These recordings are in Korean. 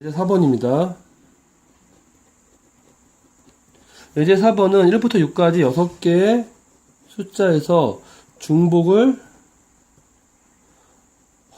예제 4번입니다. 예제 4번은 1부터 6까지 6개의 숫자에서 중복을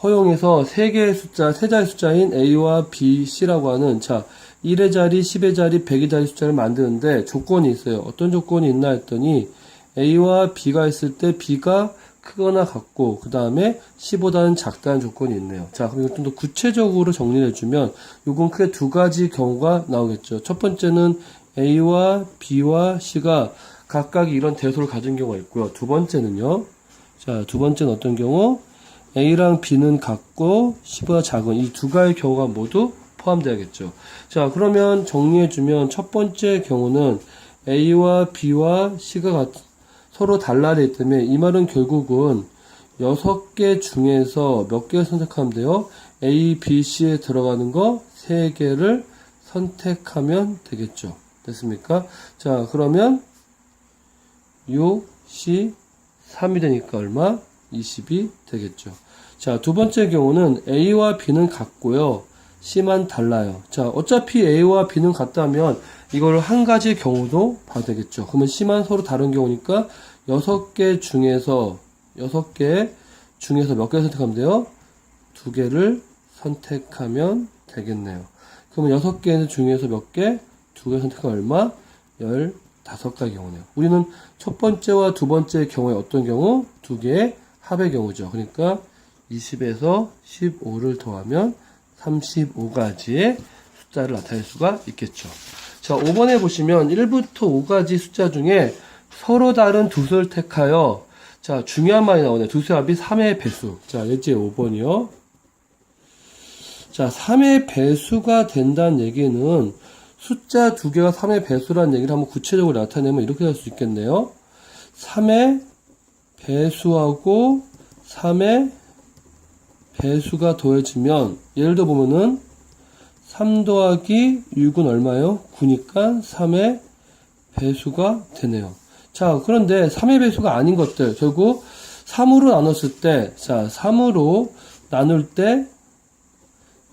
허용해서 3개의 숫자, 3자의 숫자인 A와 B, C라고 하는 1의 자리, 10의 자리, 100의 자리 숫자를 만드는데 조건이 있어요. 어떤 조건이 있나 했더니 A와 B가 있을 때 B가 크거나 같고 그 다음에 C보다는 작다는 조건이 있네요. 그럼 이걸 좀 더 구체적으로 정리를 해주면 요건 크게 두 가지 경우가 나오겠죠. 첫 번째는 A와 B와 C가 각각 이런 대소를 가진 경우가 있고요. 두 번째는요. 두 번째는 어떤 경우? A랑 B는 같고 C보다 작은 이 두 가지 경우가 모두 포함되어야겠죠. 그러면 정리해주면 첫 번째 경우는 A와 B와 C가 서로 달라져 있다면 이 말은 결국은 6개 중에서 몇 개를 선택하면 돼요? A, B, C에 들어가는 거 3개를 선택하면 되겠죠. 됐습니까? 그러면 6, C, 3이 되니까 얼마? 20이 되겠죠. 두 번째 경우는 A와 B는 같고요. C만 달라요. 어차피 A와 B는 같다면 이걸 한 가지 경우도 봐도 되겠죠. 그러면 C만 서로 다른 경우니까 6개 중에서 몇 개를 선택하면 돼요? 2개를 선택하면 되겠네요. 그러면 6개 중에서 몇 개? 2개 선택하면 얼마? 15가지 경우네요. 우리는 첫 번째와 두 번째 경우에 어떤 경우? 2개의 합의 경우죠. 그러니까 20에서 15를 더하면 35가지의 숫자를 나타낼 수가 있겠죠. 5번에 보시면 1부터 5가지 숫자 중에 서로 다른 두 수를 택하여 중요한 말이 나오네요. 두 수의 합이 3의 배수. 예제 5번이요. 3의 배수가 된다는 얘기는 숫자 2개가 3의 배수라는 얘기를 한번 구체적으로 나타내면 이렇게 할 수 있겠네요. 3의 배수하고 3의 배수가 더해지면 예를 들어 보면은 3 더하기 6은 얼마예요? 9니까 3의 배수가 되네요. 그런데 3의 배수가 아닌 것들 결국 3으로 나눴을 때 3으로 나눌 때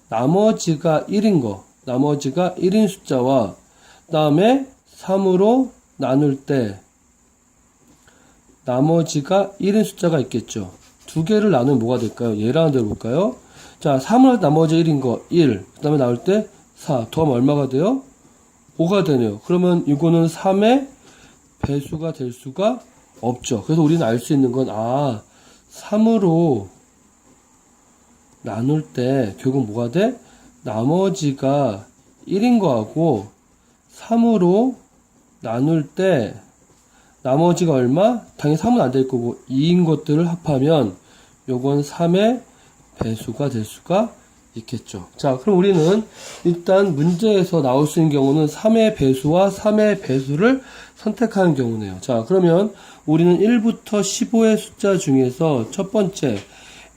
나머지가 1인 거 나머지가 1인 숫자와 그 다음에 3으로 나눌 때 나머지가 1인 숫자가 있겠죠. 두 개를 나누면 뭐가 될까요? 얘랑 대로 볼까요? 3을 나머지 1인 거 1, 그 다음에 나올 때 4, 더하면 얼마가 돼요? 5가 되네요. 그러면 이거는 3의 배수가 될 수가 없죠. 그래서 우리는 알 수 있는 건 3으로 나눌 때 결국 뭐가 돼? 나머지가 1인 거하고 3으로 나눌 때 나머지가 얼마? 당연히 3은 안 될 거고 2인 것들을 합하면 요건 3의 배수가 될 수가 있겠죠. 그럼 우리는 일단 문제에서 나올 수 있는 경우는 3의 배수와 3의 배수를 선택하는 경우네요. 그러면 우리는 1부터 15의 숫자 중에서 첫 번째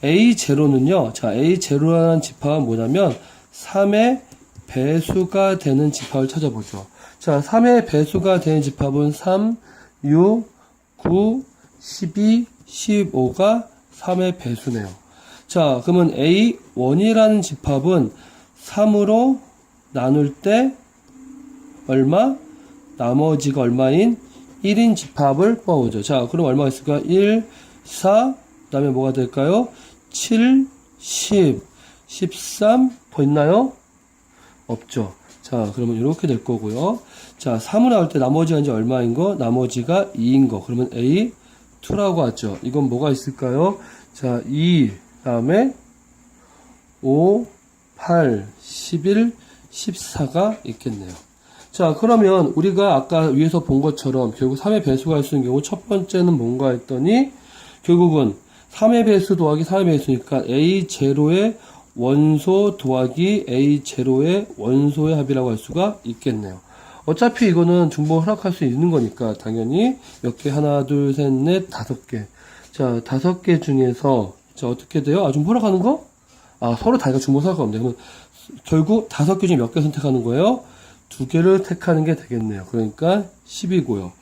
A0는요. A0라는 집합은 뭐냐면 3의 배수가 되는 집합을 찾아보죠. 3의 배수가 되는 집합은 3, 6, 9, 12, 15가 3의 배수네요. 그러면 A1이라는 집합은 3으로 나눌 때 얼마? 나머지가 얼마인 1인 집합을 뽑아보죠. 그럼 얼마가 있을까? 1, 4, 그 다음에 뭐가 될까요? 7, 10, 13, 더 있나요? 없죠. 그러면 이렇게 될 거고요. 3으로 나올 때 나머지가 이제 얼마인 거? 나머지가 2인 거. 그러면 A2라고 하죠. 이건 뭐가 있을까요? 2, 다음에 5, 8, 11, 14가 있겠네요. 그러면 우리가 아까 위에서 본 것처럼 결국 3의 배수가 할 수 있는 경우 첫 번째는 뭔가 했더니 결국은 3의 배수 더하기 3의 배수니까 A0의 원소 더하기 A0의 원소의 합이라고 할 수가 있겠네요. 어차피 이거는 중복을 허락할 수 있는 거니까 당연히 몇 개? 하나, 둘, 셋, 넷, 5개. 5개 중에서 어떻게 돼요? 좀 허락하는 거? 서로 다가 중복 허락하면 돼요. 그러면 결국 5개 중에 몇 개 선택하는 거예요? 2개를 택하는 게 되겠네요. 그러니까 10이고요.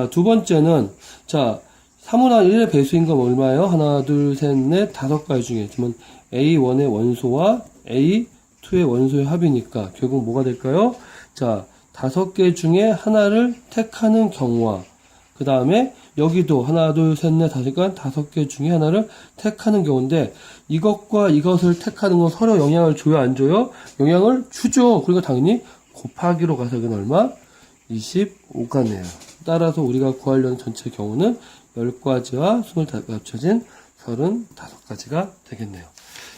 두 번째는 3분의 1의 배수인 건 얼마예요? 하나, 둘, 셋, 넷, 5가지 중에 그러면 A1의 원소와 A 2의 원소의 합이니까 결국 뭐가 될까요? 자, 5개 중에 하나를 택하는 경우와 그 다음에 여기도 하나, 둘, 셋, 넷, 5개 중에 하나를 택하는 경우인데 이것과 이것을 택하는 건 서로 영향을 줘요, 안 줘요? 영향을 주죠. 그러니까 당연히 곱하기로 가서 이건 얼마? 25가 네요. 따라서 우리가 구하려는 전체 경우는 10가지와 25가지가 합쳐진 35가지가 되겠네요.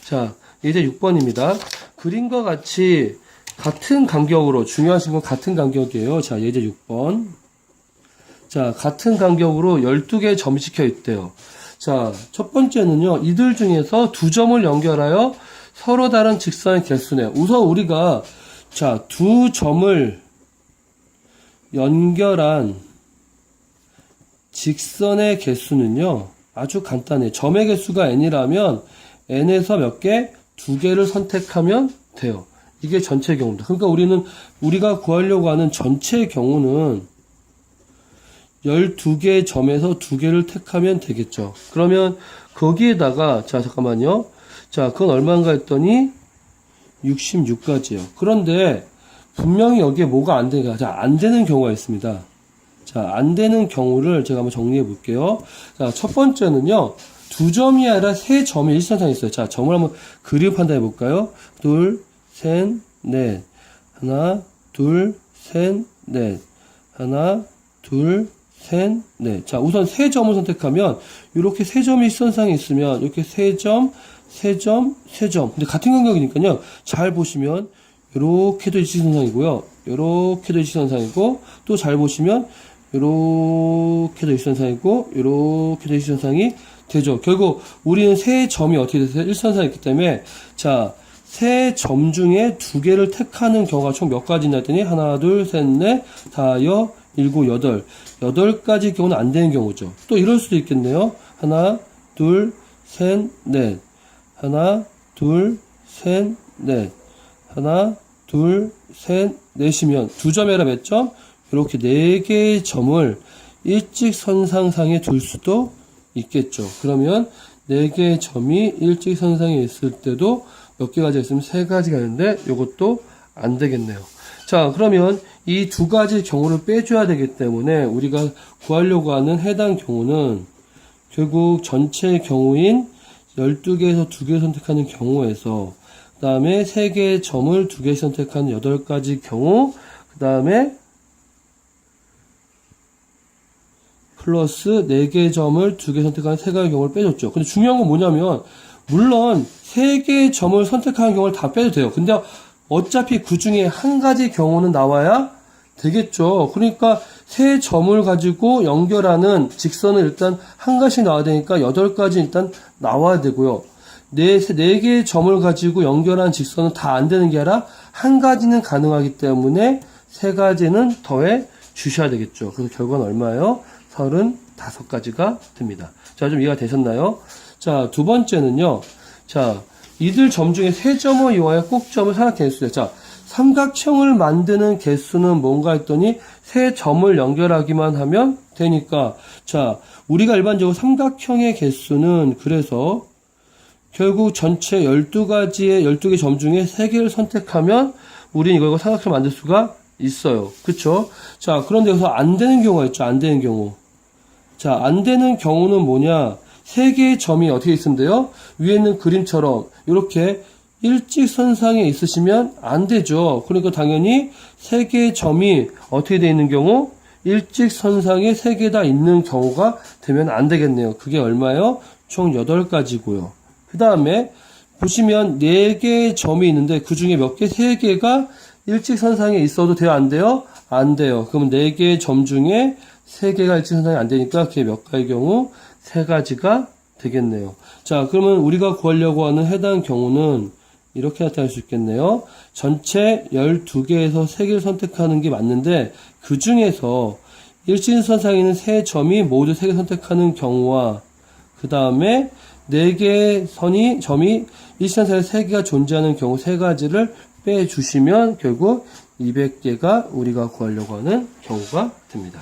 자, 이제 6번입니다. 그림과 같이 같은 간격으로, 중요하신 건 같은 간격이에요. 자, 예제 6번. 자, 같은 간격으로 12개의 점이 찍혀 있대요. 자, 첫 번째는요, 이들 중에서 두 점을 연결하여 서로 다른 직선의 개수네요. 우선 우리가, 자, 두 점을 연결한 직선의 개수는요, 아주 간단해요. 점의 개수가 n이라면 n에서 몇 개? 2개를 선택하면 돼요. 이게 전체 경우입니다. 그러니까 우리가 구하려고 하는 전체 경우는 12개의 점에서 2개를 택하면 되겠죠. 그러면 거기에다가, 자, 잠깐만요. 자, 그건 얼마인가 했더니 66가지예요. 그런데 분명히 여기에 뭐가 안 되는가? 자, 안 되는 경우가 있습니다. 자, 안 되는 경우를 제가 한번 정리해 볼게요. 자, 첫 번째는요, 두 점이 아니라 세 점이 일선상에 있어요. 자, 점을 한번 그림 판단해 볼까요? 둘, 셋, 넷. 하나, 둘, 셋, 넷. 하나, 둘, 셋, 넷. 자, 우선 세 점을 선택하면, 이렇게 세 점이 일선상에 있으면, 이렇게 세 점, 세 점, 세 점. 근데 같은 간격이니까요, 잘 보시면, 요렇게도 일직선상이고요. 요렇게도 일직선상이고, 또 잘 보시면, 요렇게도 일선상이고, 요렇게도 일선상이 되죠. 결국 우리는 세 점이 어떻게 돼서 일선상이 있기 때문에, 자, 세 점 중에 2개를 택하는 경우가 총 몇 가지나 했더니 하나, 둘, 셋, 넷, 다여, 일곱, 여덟. 8가지 경우는 안 되는 경우죠. 또 이럴 수도 있겠네요. 하나, 둘, 셋, 넷. 하나, 둘, 셋, 넷. 하나, 둘, 셋, 넷이면 두 점이라 몇 점? 이렇게 4개의 점을 일직선상상에 둘 수도 있겠죠. 그러면 4개의 점이 일직선상에 있을 때도 몇 개가 있으면 3가지가 있는데 이것도 안 되겠네요. 자, 그러면 이 2가지 경우를 빼줘야 되기 때문에 우리가 구하려고 하는 해당 경우는 결국 전체 경우인 12개에서 2개 선택하는 경우에서 그 다음에 3개의 점을 2개 선택하는 8가지 경우 그 다음에 플러스 4개의 점을 2개 선택하는 3가지 경우를 빼줬죠. 근데 중요한 건 뭐냐면 물론 3개의 점을 선택하는 경우를 다 빼도 돼요. 근데 어차피 그 중에 한 가지 경우는 나와야 되겠죠. 그러니까 세 점을 가지고 연결하는 직선은 일단 한 가지 나와야 되니까 8가지 일단 나와야 되고요. 4개의 점을 가지고 연결한 직선은 다 안 되는 게 아니라 한 가지는 가능하기 때문에 3가지는 더해 주셔야 되겠죠. 그래서 결과는 얼마예요? 35가지가 됩니다. 자, 좀 이해가 되셨나요? 자, 두 번째는요. 자, 이들 점 중에 3점을 이용하여 꼭점을 산악 개수예요. 자, 삼각형을 만드는 개수는 뭔가 했더니 3점을 연결하기만 하면 되니까, 자, 우리가 일반적으로 삼각형의 개수는 그래서 결국 전체 12개 점 중에 3개를 선택하면 우리는 이거 삼각형 만들 수가 있어요. 그쵸? 자, 그런데 여기서 안 되는 경우가 있죠. 안 되는 경우. 자, 안 되는 경우는 뭐냐? 3개의 점이 어떻게 있으면 돼요? 위에 있는 그림처럼 이렇게 일직선상에 있으시면 안 되죠. 그러니까 당연히 3개의 점이 어떻게 되어 있는 경우? 일직선상에 3개 다 있는 경우가 되면 안 되겠네요. 그게 얼마예요? 총 8가지고요. 그 다음에 보시면 4개의 점이 있는데 그 중에 몇 개? 3개가 일직선상에 있어도 돼요? 안 돼요? 안 돼요. 그러면 4개의 점 중에 3개가 일직선상에 안 되니까 그게 몇 가지의 경우? 3가지가 되겠네요. 자, 그러면 우리가 구하려고 하는 해당 경우는 이렇게 나타날 수 있겠네요. 전체 12개에서 3개를 선택하는 게 맞는데 그 중에서 일직선상에 있는 3점이 모두 3개 선택하는 경우와 그 다음에 4개의 점이 일직선상에 3개가 존재하는 경우 3가지를 빼주시면 결국 200개가 우리가 구하려고 하는 경우가 됩니다.